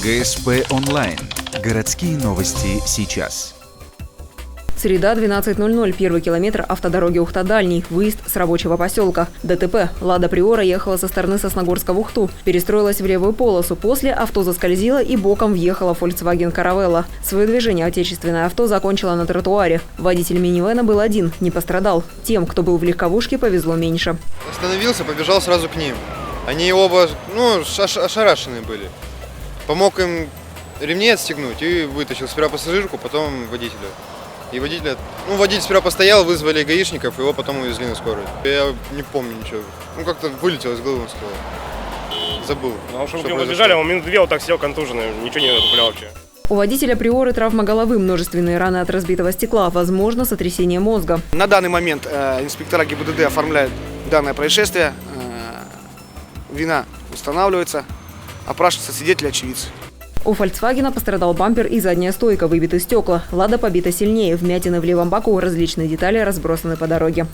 ГСП онлайн. Городские новости сейчас. Среда, 12:00. Первый километр автодороги Ухта-Дальний. Выезд с рабочего поселка. ДТП. «Лада Приора» ехала со стороны Сосногорска в Ухту. Перестроилась в левую полосу. После авто заскользило и боком въехала Volkswagen Caravella. Свое движение отечественное авто закончило на тротуаре. Водитель минивэна был один, не пострадал. Тем, кто был в легковушке, повезло меньше. Остановился, побежал сразу к ним. Они оба, ошарашенные были. Помог им ремни отстегнуть и вытащил сперва пассажирку, потом водителя. И водитель сперва постоял, вызвали гаишников, его потом увезли на скорую. Я не помню ничего. Как-то вылетело из головы, он сказал. Забыл. А что мы побежали, он минут 2 вот так сидел контуженный, ничего не напулял вообще. У водителя Приоры травма головы, множественные раны от разбитого стекла, возможно, сотрясение мозга. На данный момент инспектора ГИБДД оформляют данное происшествие. Вина устанавливается, опрашиваются свидетели, очевидцы. У «Фольксвагена» пострадал бампер и задняя стойка, выбиты стекла. «Лада» побита сильнее, вмятины в левом боку, различные детали разбросаны по дороге.